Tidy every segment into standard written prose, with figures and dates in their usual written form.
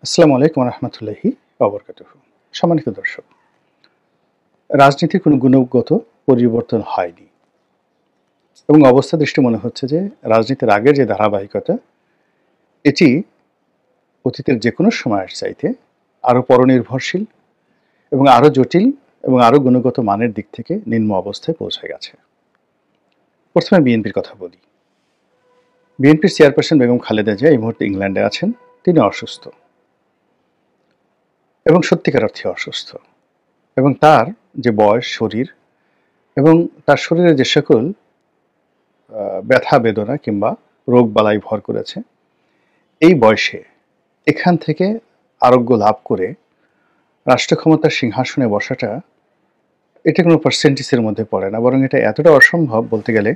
আসসালামু আলাইকুম রহমতুল্লাহি ওয়া সম্মানিত দর্শক, রাজনীতির কোনো গুণগত পরিবর্তন হয়নি এবং অবস্থা দৃষ্টি মনে হচ্ছে যে রাজনীতির আগের যে ধারাবাহিকতা এটি অতীতের যে কোনো সময়ের চাইতে আরও পরনির্ভরশীল এবং আরও জটিল এবং আরও গুণগত মানের দিক থেকে নিম্ন অবস্থায় পৌঁছে গেছে। প্রথমে বিএনপির কথা বলি। বিএনপির চেয়ারপারসন বেগম খালেদা জিয়া এই মুহূর্তে ইংল্যান্ডে আছেন। তিনি অসুস্থ এবং সত্যিকার অর্থে অসুস্থ, এবং তার যে বয়স, শরীর এবং তার শরীরে যে সকল ব্যথা বেদনা কিংবা রোগ বালাই ভর করেছে, এই বয়সে এখান থেকে আরোগ্য লাভ করে রাষ্ট্র ক্ষমতার সিংহাসনে বসাটা এটা কোনো পার্সেন্টেজের মধ্যে পড়ে না, বরং এটা এতটা অসম্ভব, বলতে গেলে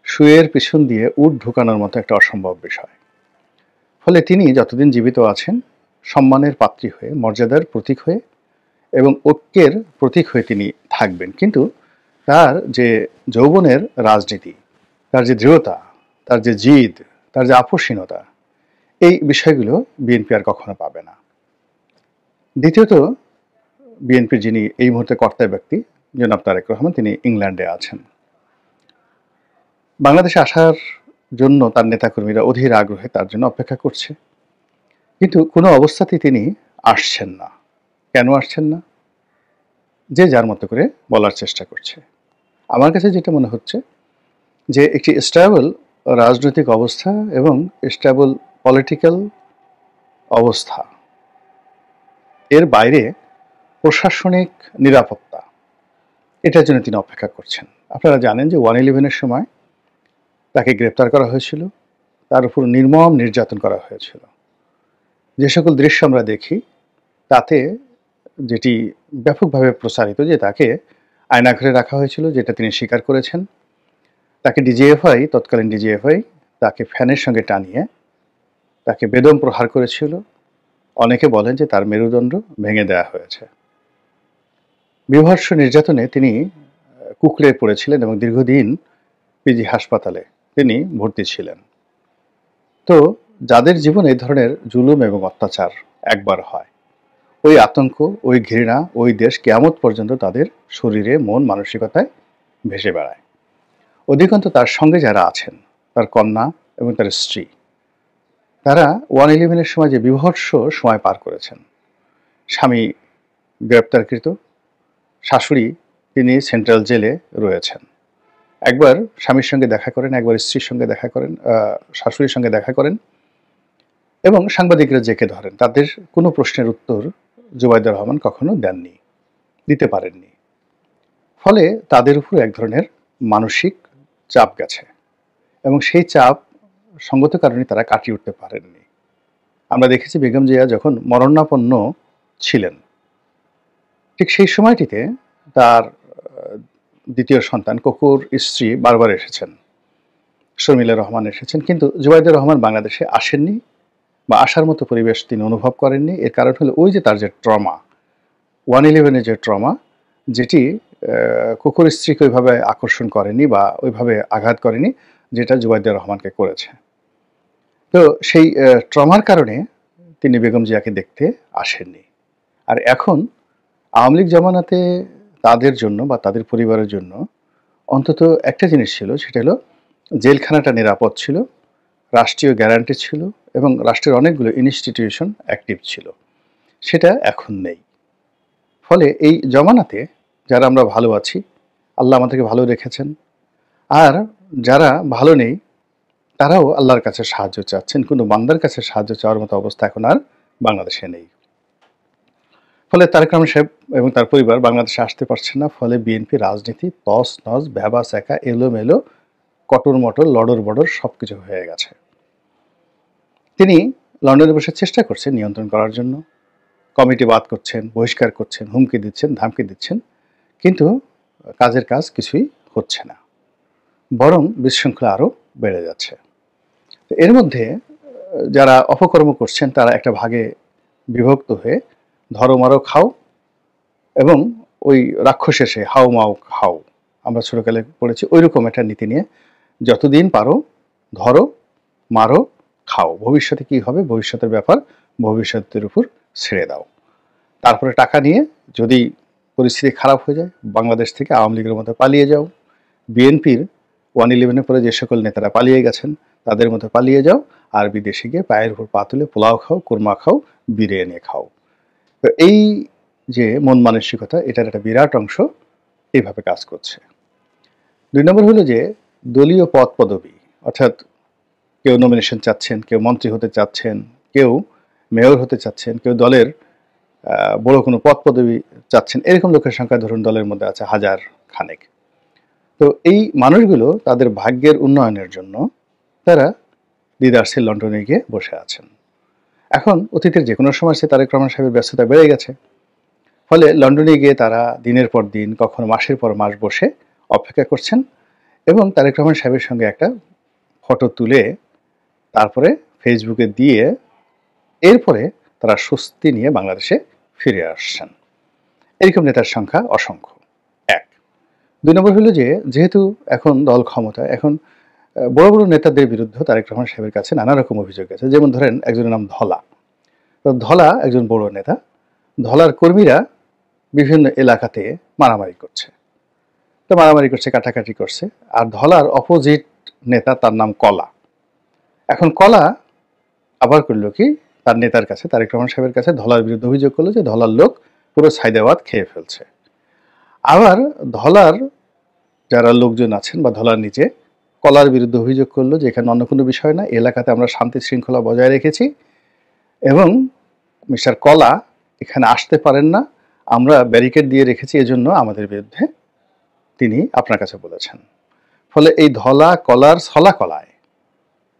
শুয়ের পিছন দিয়ে উট ঢুকানোর মতো একটা অসম্ভব বিষয়। ফলে তিনি যতদিন জীবিত আছেন সম্মানের পাত্রী হয়ে, মর্যাদার প্রতীক হয়ে এবং ঐক্যের প্রতীক হয়ে তিনি থাকবেন। কিন্তু তার যে যৌবনের রাজনীতি, তার যে দৃঢ়তা, তার যে জিদ, তার যে আপোষহীনতা, এই বিষয়গুলো বিএনপি আর কখনো পাবে না। দ্বিতীয়ত, বিএনপির যিনি এই মুহূর্তে কর্তা ব্যক্তি জনাব তারেক রহমান, তিনি ইংল্যান্ডে আছেন। বাংলাদেশে আসার জন্য তার নেতাকর্মীরা অধীর আগ্রহে তার জন্য অপেক্ষা করছে, কিন্তু কোনো অবস্থাতেই তিনি আসছেন না। কেন আসছেন না? যে যার মতো করে বলার চেষ্টা করছে। আমার কাছে যেটা মনে হচ্ছে যে একটি স্টেবল রাজনৈতিক অবস্থা এবং স্টেবল পলিটিক্যাল অবস্থা, এর বাইরে প্রশাসনিক নিরাপত্তা, এটার জন্য তিনি অপেক্ষা করছেন। আপনারা জানেন যে 1/11-এর সময় তাকে গ্রেপ্তার করা হয়েছিল, তার উপর নির্মম নির্যাতন করা হয়েছিল। যে সকল দৃশ্য আমরা দেখি তাতে যেটি ব্যাপকভাবে প্রচারিত যে তাকে আয়নাঘরে রাখা হয়েছিল, যেটা তিনি স্বীকার করেছেন। তাকে ডিজিএফআই, তৎকালীন ডিজিএফআই তাকে ফ্যানের সঙ্গে টানিয়ে তাকে বেদম প্রহার করেছিল। অনেকে বলেন যে তার মেরুদণ্ড ভেঙে দেওয়া হয়েছে। বীভৎস নির্যাতনে তিনি কুঁকড়ে পড়েছিলেন এবং দীর্ঘদিন পিজি হাসপাতালে তিনি ভর্তি ছিলেন। তো যাদের জীবনে এই ধরনের জুলুম এবং অত্যাচার একবার হয়, ওই আতঙ্ক, ওই ঘৃণা, ওই দেশ কিয়ামত পর্যন্ত তাদের শরীরে, মন, মানসিকতায় ভেসে বেড়ায়। অধিকন্তু তার সঙ্গে যারা আছেন, তার কন্যা এবং তার স্ত্রী, তারা 1/11-এর সময় যে বীভৎস সময় পার করেছেন। স্বামী গ্রেপ্তারকৃত, শাশুড়ি তিনি সেন্ট্রাল জেলে রয়েছেন। একবার স্বামীর সঙ্গে দেখা করেন, একবার স্ত্রীর সঙ্গে দেখা করেন, শাশুড়ির সঙ্গে দেখা করেন এবং সাংবাদিকরা জেকে ধরেন। তাদের কোনো প্রশ্নের উত্তর জুবাইদুর রহমান কখনো দেননি, দিতে পারেননি। ফলে তাদের উপর এক ধরনের মানসিক চাপ গেছে এবং সেই চাপ সঙ্গত কারণে তারা কাটিয়ে উঠতে পারেননি। আমরা দেখেছি বেগম জিয়া যখন মরণাপন্ন ছিলেন, ঠিক সেই সময়টিতে তার দ্বিতীয় সন্তান কোকুর স্ত্রী বারবার এসেছেন, শর্মিলা রহমান এসেছেন, কিন্তু জুবাইদুর রহমান বাংলাদেশে আসেননি বা আসার মতো পরিবেশ তিনি অনুভব করেননি। এর কারণ হলো ওই যে তার যে ট্রমা, 1/11-এর যে ট্রমা, যেটি কোকুর স্ত্রীকে ওইভাবে আকর্ষণ করেনি বা ওইভাবে আঘাত করেনি যেটা জুবাইদুর রহমানকে করেছে। তো সেই ট্রমার কারণে তিনি বেগম জিয়াকে দেখতে আসেননি। আর এখন আওয়ামী লীগ জমানাতে তাদের জন্য বা তাদের পরিবারের জন্য অন্তত একটা জিনিস ছিল, সেটা হলো জেলখানাটা নিরাপদ ছিল, রাষ্ট্রীয় গ্যারান্টি ছিল এবং রাষ্ট্রের অনেকগুলো ইনস্টিটিউশন অ্যাক্টিভ ছিল। সেটা এখন নেই। ফলে এই জমানাতে যারা আমরা ভালো আছি, আল্লাহ আমাদেরকে ভালো রেখেছেন, আর যারা ভালো নেই তারাও আল্লাহর কাছে সাহায্য চাচ্ছেন, কিন্তু বান্দার কাছে সাহায্য চাওয়ার মতো অবস্থা এখন আর বাংলাদেশে নেই। ফলে তারেক রহমান সাহেব এবং তার পরিবার বাংলাদেশে আসতে পারছেন না। ফলে বিএনপি রাজনীতি তস নস, ভ্যাবা স্যাকা, এলোমেলো, কটর মটর, লড়র বড়র সব কিছু হয়ে গেছে। তিনি লন্ডনে বসে চেষ্টা করছেন নিয়ন্ত্রণ করার জন্য, কমিটি বাদ করছেন, বহিষ্কার করছেন, হুমকি দিচ্ছেন, ধামকি দিচ্ছেন, কিন্তু কাজের কাজ কিছুই হচ্ছে না, বরং বিশৃঙ্খলা আরও বেড়ে যাচ্ছে। এর মধ্যে যারা অপকর্ম করছেন তারা একটা ভাগে বিভক্ত হয়ে ধরো মারো খাও এবং ওই রাক্ষসের সে হাও মাও খাও, আমরা ছোটকালে পড়েছি, ওই রকম একটা নীতি নিয়ে যতদিন পারো ধরো মারো খাও, ভবিষ্যতে কি হবে ভবিষ্যতের ব্যাপার ভবিষ্যতের উপর ছেড়ে দাও। তারপরে টাকা নিয়ে যদি পরিস্থিতি খারাপ হয়ে যায় বাংলাদেশ থেকে আওয়ামী লীগের মতো পালিয়ে যাও, বিএনপির 111-এর পরে যে সকল নেতারা পালিয়ে গেছেন তাদের মতো পালিয়ে যাও, আর বিদেশে গিয়ে পায়ের উপর পা তুলে পোলাও খাও, কোরমা খাও, বিরিয়ানি খাও। তো এই যে মন মানসিকতা, এটার একটা বিরাট অংশ এইভাবে কাজ করছে। 2 নম্বর হলো যে দলীয় পদ পদবি, অর্থাৎ কেউ নমিনেশন চাচ্ছেন, কেউ মন্ত্রী হতে চাচ্ছেন, কেউ মেয়র হতে চাচ্ছেন, কেউ দলের বড় কোনো পদ পদবি চাচ্ছেন, এরকম লোকের সংখ্যা ধরুন দলের মধ্যে আছে 1000 খানেক। তো এই মানুষগুলো তাদের ভাগ্যের উন্নয়নের জন্য তারা দিদারসে লন্ডনে গিয়ে বসে আছেন। এখন অতীতের যে কোনো সময় সে তারেক রহমান সাহেবের ব্যস্ততা বেড়ে গেছে, ফলে লন্ডনে গিয়ে তারা দিনের পর দিন, কখনো মাসের পর মাস বসে অপেক্ষা করছেন এবং তারেক রহমান সাহেবের সঙ্গে একটা ফটো তুলে তারপরে ফেসবুকে দিয়ে এরপরে তারা স্বস্তি নিয়ে বাংলাদেশে ফিরে আসছেন। এরকম নেতার সংখ্যা অসংখ্য। 1। 2 নম্বর হলো যে যেহেতু এখন দল ক্ষমতায়, এখন বড় বড় নেতাদের বিরুদ্ধে তারেক রহমান সাহেবের কাছে নানা রকম অভিযোগ আছে। যেমন ধরেন একজনের নাম ধলা। তো ধলা একজন বড় নেতা, ধলার কর্মীরা বিভিন্ন এলাকাতে মারামারি করছে, তো মারামারি করছে, কাটাকাটি করছে। আর ধলার অপোজিট নেতা, তার নাম কলা। এখন কলা আবার করলো কি, তার নেতার কাছে, তারেক রহমান সাহেবের কাছে ধলার বিরুদ্ধে অভিযোগ করলো যে ধলার লোক পুরো সাইদাবাদ খেয়ে ফেলছে। আবার ধলার যারা লোকজন আছেন বা ধলার নিচে কলার বিরুদ্ধে অভিযোগ করলো যে এখানে অন্য কোনো বিষয় না, এলাকাতে আমরা শান্তি শৃঙ্খলা বজায় রেখেছি এবং মিস্টার কলা এখানে আসতে পারেন না, আমরা ব্যারিকেড দিয়ে রেখেছি, এজন্য আমাদের বিরুদ্ধে তিনি আপনার কাছে বলেছেন। ফলে এই ধলা কলার ছলা কলায়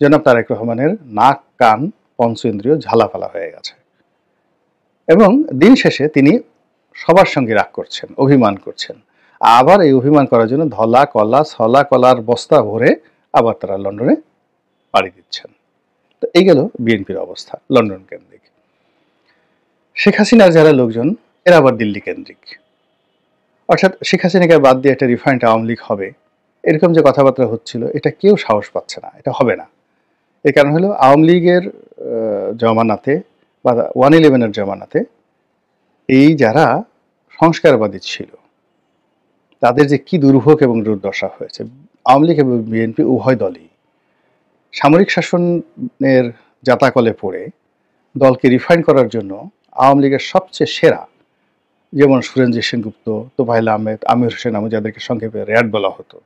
জনাব তারেক রহমানের নাক কান পঞ্চ ইন্দ্রিয় ঝালাপালা হয়ে গেছে এবং দিন শেষে তিনি সবার সঙ্গে রাগ করছেন, অভিমান করছেন। আবার এই অভিমান করার জন্য ধলা কলা ছলা কলার বস্তা ভরে আবার তারা লন্ডনে পাড়ি দিচ্ছেন। তো এই গেল বিএনপির অবস্থা লন্ডন কেন্দ্রিক। শেখ হাসিনার যারা লোকজন এরা আবার দিল্লি কেন্দ্রিক, অর্থাৎ শেখ হাসিনাকে বাদ দিয়ে একটা রিফাইন্ড আওয়ামী লীগ হবে, এরকম যে কথাবার্তা হচ্ছিল, এটা কেউ সাহস পাচ্ছে না, এটা হবে না। এর কারণ হলো আওয়ামী লীগের জমানাতে বা 111-এর জমানাতে এই যারা সংস্কারবাদী ছিল তাদের যে কি দুর্ভোগ এবং দুর্দশা হয়েছে। আওয়ামী লীগ এবং বিএনপি উভয় দলই সামরিক শাসনের জাতাকলে পড়ে দলকে রিফাইন করার জন্য আওয়ামী লীগের সবচেয়ে সেরা, যেমন সুরেন্দ্র সেনগুপ্ত, তোফায়েল আহমেদ, আমির হোসেন আমু, যাদেরকে সংক্ষেপে র্যাড বলা হতো,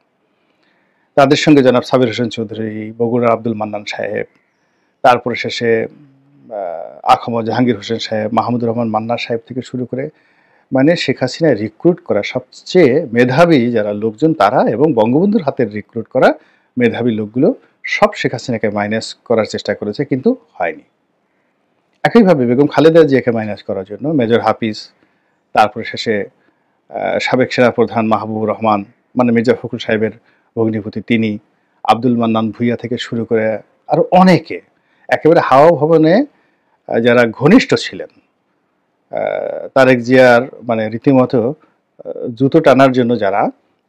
তাদের সঙ্গে জনাব সাবির হোসেন চৌধুরী, বগুড়ার আব্দুল মান্নান সাহেব, তারপরে শেষে আখমদ জাহাঙ্গীর হোসেন সাহেব, মাহমুদুর রহমান মান্না সাহেব থেকে শুরু করে, মানে শেখ হাসিনা রিক্রুট করা সবচেয়ে মেধাবী যারা লোকজন তারা এবং বঙ্গবন্ধুর হাতের রিক্রুট করা মেধাবী লোকগুলো সব শেখ হাসিনাকে মাইনাস করার চেষ্টা করেছে, কিন্তু হয়নি। একইভাবে বেগম খালেদা জিয়াকে মাইনাস করার জন্য মেজর হাফিজ, তারপরে শেষে সাবেক সেনাপ্রধান মাহবুবুর রহমান, মানে মির্জা ফখরুল সাহেবের ভগ্নিপতি তিনি, আব্দুল মান্নান ভূঁইয়া থেকে শুরু করে আরও অনেকে একেবারে হাওয়া ভবনে যারা ঘনিষ্ঠ ছিলেন, তারেক জিয়ার মানে রীতিমতো জুতো টানার জন্য যারা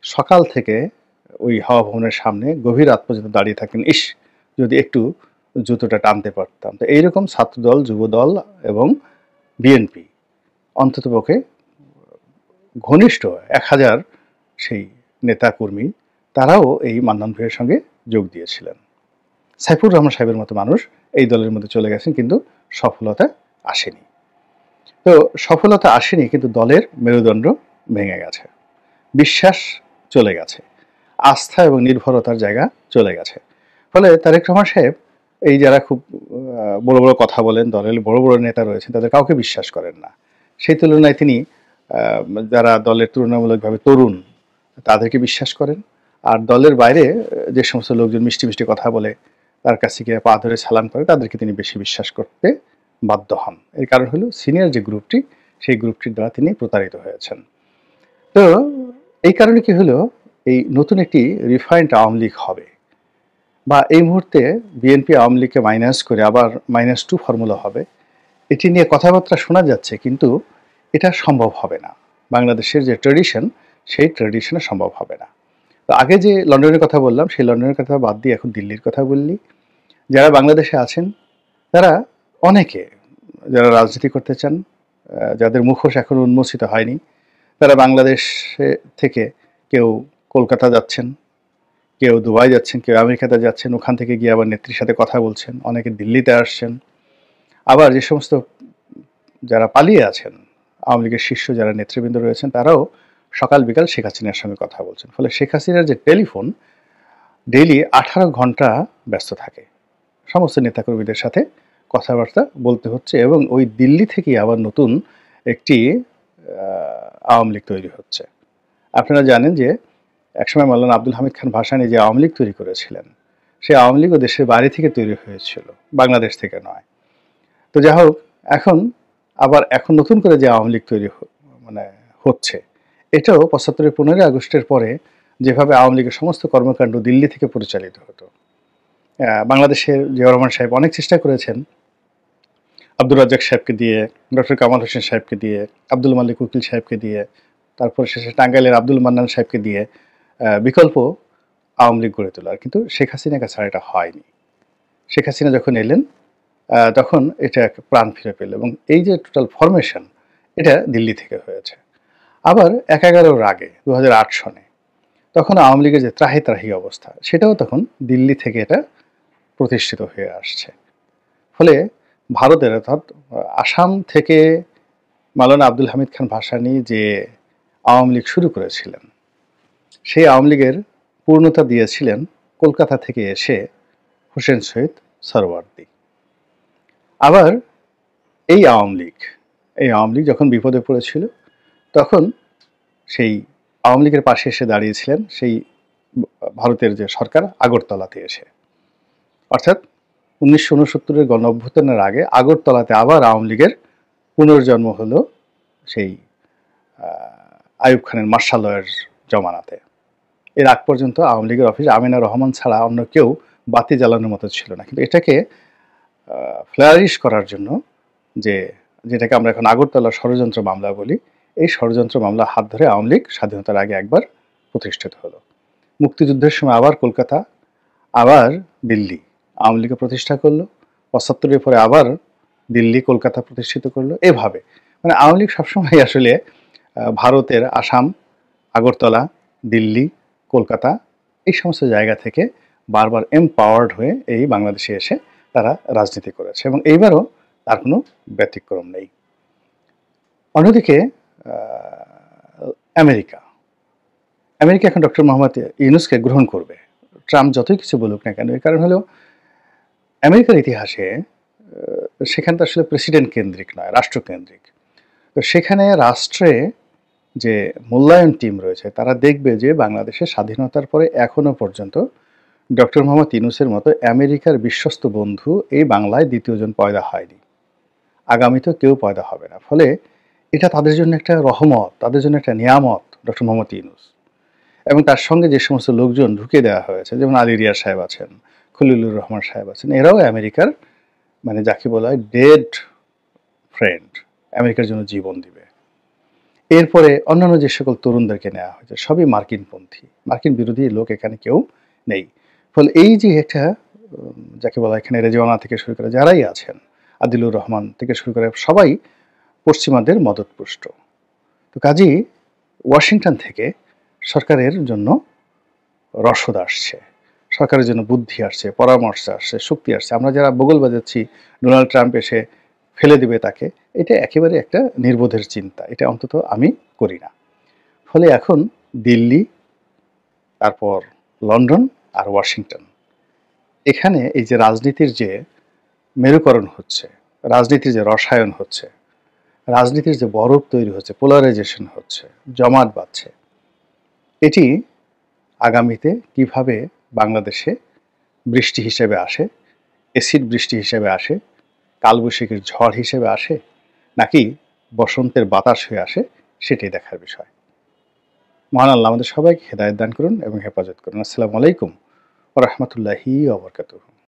সকাল থেকে ওই হাওয়া ভবনের সামনে গভীর রাত পর্যন্ত দাঁড়িয়ে থাকেন, ইস যদি একটু জুতোটা টানতে পারতাম। তো এইরকম ছাত্রদল, যুবদল এবং বিএনপি অন্ততপক্ষে ঘনিষ্ঠ 1000 সেই নেতাকর্মী তারাও এই মান্নান ভাইয়ের সঙ্গে যোগ দিয়েছিলেন। সাইফুর রহমান সাহেবের মতো মানুষ এই দলের মধ্যে চলে গেছেন, কিন্তু সফলতা আসেনি। তো সফলতা আসেনি, কিন্তু দলের মেরুদণ্ড ভেঙে গেছে, বিশ্বাস চলে গেছে, আস্থা এবং নির্ভরতার জায়গা চলে গেছে। ফলে তারেক রহমান সাহেব এই যারা খুব বড় বড় কথা বলেন, দলের বড় বড় নেতা রয়েছেন, তাদের কাউকে বিশ্বাস করেন না। সেই তুলনায় তিনি যারা দলের তুলনামূলকভাবে তরুণ তাদেরকে বিশ্বাস করেন। আর দলের বাইরে যে সমস্ত লোকজন মিষ্টি মিষ্টি কথা বলে তার কাছে গিয়ে পা ধরে সালাম করে, তাদেরকে তিনি বেশি বিশ্বাস করতে বাধ্য হন। এর কারণ হলো সিনিয়র যে গ্রুপটি, সেই গ্রুপটির দ্বারা তিনি প্রতারিত হয়েছেন। তো এই কারণে কি হলো, এই নতুন একটি রিফাইন্ড আওয়ামী লীগ হবে বা এই মুহূর্তে বিএনপি আওয়ামী লীগকে মাইনাস করে আবার -2 ফর্মুলা হবে, এটি নিয়ে কথাবার্তা শোনা যাচ্ছে, কিন্তু এটা সম্ভব হবে না। বাংলাদেশের যে ট্র্যাডিশন, সেই ট্র্যাডিশনে সম্ভব হবে না। তো আগে যে লন্ডনের কথা বললাম, সেই লন্ডনের কথা বাদ দিয়ে এখন দিল্লির কথা বললি। যারা বাংলাদেশে আছেন তারা অনেকে যারা রাজনীতি করতে চান, যাদের মুখোশ এখনো উন্মোচিত হয়নি, তারা বাংলাদেশে থেকে কেউ কলকাতা যাচ্ছেন, কেউ দুবাই যাচ্ছেন, কেউ আমেরিকাতে যাচ্ছেন, ওখান থেকে গিয়ে আবার নেত্রীর সাথে কথা বলছেন, অনেকে দিল্লিতে আসছেন। আবার যে সমস্ত যারা পালিয়ে আছেন, আওয়ামী লীগের শীর্ষ যারা নেতৃবৃন্দ রয়েছেন, তারাও সকাল বিকাল শেখ হাসিনার সঙ্গে কথা বলছেন। ফলে শেখ হাসিনার যে টেলিফোন ডেইলি 18 ঘন্টা ব্যস্ত থাকে, সমস্ত নেতাকর্মীদের সাথে কথাবার্তা বলতে হচ্ছে, এবং ওই দিল্লি থেকেই আবার নতুন একটি আওয়ামী লীগ তৈরি হচ্ছে। আপনারা জানেন যে একসময় মাওলানা আব্দুল হামিদ খান ভাসানী যে আওয়ামী লীগ তৈরি করেছিলেন, সেই আওয়ামী লীগও দেশের বাইরে থেকে তৈরি হয়েছিল, বাংলাদেশ থেকে নয়। তো যাই হোক, এখন নতুন করে যে আওয়ামী লীগ তৈরি মানে হচ্ছে, এটাও ৭৫ 15ই আগস্টের পরে যেভাবে আওয়ামী লীগের সমস্ত কর্মকাণ্ড দিল্লি থেকে পরিচালিত হতো, বাংলাদেশের জিয়াউর রহমান সাহেব অনেক চেষ্টা করেছেন আব্দুর রাজ্জাক সাহেবকে দিয়ে, ডক্টর কামাল হোসেন সাহেবকে দিয়ে, আব্দুল মালিক উকিল সাহেবকে দিয়ে, তারপর শেষে টাঙ্গাইলের আব্দুল মান্নান সাহেবকে দিয়ে বিকল্প আওয়ামী লীগ গড়ে তোলার, কিন্তু শেখ হাসিনার কাছে এটা হয়নি। শেখ হাসিনা যখন এলেন তখন এটা প্রাণ ফিরে পেল, এবং এই যে টোটাল ফরমেশন, এটা দিল্লি থেকে হয়েছে। আবার ১১ আগে 2008 সনে তখন আওয়ামী লীগের যে ত্রাহি ত্রাহি অবস্থা, সেটাও তখন দিল্লি থেকে এটা প্রতিষ্ঠিত হয়ে আসছে। ফলে ভারতের অর্থাৎ আসাম থেকে মাওলানা আব্দুল হামিদ খান ভাসানী যে আওয়ামী লীগ শুরু করেছিলেন, সেই আওয়ামী লীগের পূর্ণতা দিয়েছিলেন কলকাতা থেকে এসে হোসেন শহীদ সরওয়ার্দী। আবার এই আওয়ামী লীগ যখন বিপদে পড়েছিল, তখন সেই আওয়ামী লীগের পাশে এসে দাঁড়িয়েছিলেন সেই ভারতের যে সরকার আগরতলাতে এসে। অর্থাৎ 1969-এর গণ অভ্যুত্থানের আগে আগরতলাতে আবার আওয়ামী লীগের পুনর্জন্ম হলো সেই আইয়ুব খানের মার্শাল লয়ের জমানাতে। এর আগ পর্যন্ত আওয়ামী লীগের অফিস আমিনা রহমান ছাড়া অন্য কেউ বাতি জ্বালানোর মতো ছিল না, কিন্তু এটাকে ফ্লারিশ করার জন্য যেটাকে আমরা এখন আগরতলা ষড়যন্ত্র মামলা বলি, এই ষড়যন্ত্র মামলা হাত ধরে আওয়ামী লীগ স্বাধীনতার আগে একবার প্রতিষ্ঠিত হলো। মুক্তিযুদ্ধের সময় আবার কলকাতা, আবার দিল্লি আওয়ামী লীগকে প্রতিষ্ঠা করলো, ৭৫-এর পরে আবার দিল্লি কলকাতা প্রতিষ্ঠিত করলো। এভাবে মানে আওয়ামী লীগ সবসময় আসলে ভারতের আসাম, আগরতলা, দিল্লি, কলকাতা এই সমস্ত জায়গা থেকে বারবার এমপাওয়ার্ড হয়ে এই বাংলাদেশে এসে তারা রাজনীতি করেছে, এবং এইবারও তার কোনো ব্যতিক্রম নেই। অন্যদিকে আমেরিকা এখন ডক্টর মোহাম্মদ ইউনূসকে গ্রহণ করবে, ট্রাম্প যতই কিছু বলুক না কেন। এর কারণ হলো আমেরিকার ইতিহাসে সেখানটা আসলে প্রেসিডেন্ট কেন্দ্রিক নয়, রাষ্ট্রকেন্দ্রিক। তো সেখানে রাষ্ট্রে যে মূল্যায়ন টিম রয়েছে, তারা দেখবে যে বাংলাদেশের স্বাধীনতার পরে এখনো পর্যন্ত ডক্টর মোহাম্মদ ইউনূসের মতো আমেরিকার বিশ্বস্ত বন্ধু এই বাংলায় দ্বিতীয়জন পয়দা হয়নি, আগামীতেও কেউ পয়দা হবে না। ফলে এটা তাদের জন্য একটা রহমত, তাদের জন্য একটা নিয়ামত ডক্টর মোহাম্মদ ইউনূস, এবং তার সঙ্গে যে সমস্ত লোকজন ঢুকে দেওয়া হয়েছে, যেমন আলী রিয়াজ সাহেব আছেন, খলিলুর রহমান সাহেব আছেন, এরাও আমেরিকার মানে যাকে বলা হয় ডেড ফ্রেন্ড, আমেরিকার জন্য জীবন দিবে। এরপরে অন্যান্য যে সকল তরুণদেরকে নেওয়া হয়েছে সবই মার্কিনপন্থী, মার্কিন বিরোধী লোক এখানে কেউ নেই। ফলে এই যে একটা যাকে বলা এখানে রেজওয়ানা থেকে শুরু করে যারাই আছেন, আদিলুর রহমান থেকে শুরু করে সবাই পশ্চিমাদের মদতপুষ্ট। তো কাজেই ওয়াশিংটন থেকে সরকারের জন্য রসদ আসছে, সরকারের জন্য বুদ্ধি আসছে, পরামর্শ আসছে, শক্তি আসছে। আমরা যারা বগল বাজাচ্ছি ডোনাল্ড ট্রাম্প এসে ফেলে দিবে তাকে, এটা একেবারে একটা নির্বোধের চিন্তা, এটা অন্তত আমি করি না। ফলে এখন দিল্লি, তারপর লন্ডন আর ওয়াশিংটন, এখানে এই যে রাজনীতির যে মেরুকরণ হচ্ছে, রাজনীতির যে রসায়ন হচ্ছে, রাজনীতির যে বরফ তৈরি হচ্ছে, পোলারাইজেশন হচ্ছে, জমাট বাঁধছে, এটি আগামীতে কিভাবে বাংলাদেশে বৃষ্টি হিসেবে আসে, অ্যাসিড বৃষ্টি হিসেবে আসে, কালবৈশাখীর ঝড় হিসেবে আসে, নাকি বসন্তের বাতাস হয়ে আসে, সেটাই দেখার বিষয়। মহান আল্লাহ আমাদের সবাইকে হেদায়েত দান করুন এবং হেফাজত করুন। আসসালামু আলাইকুম ওয়া রাহমাতুল্লাহি ওয়া বারাকাতুহু।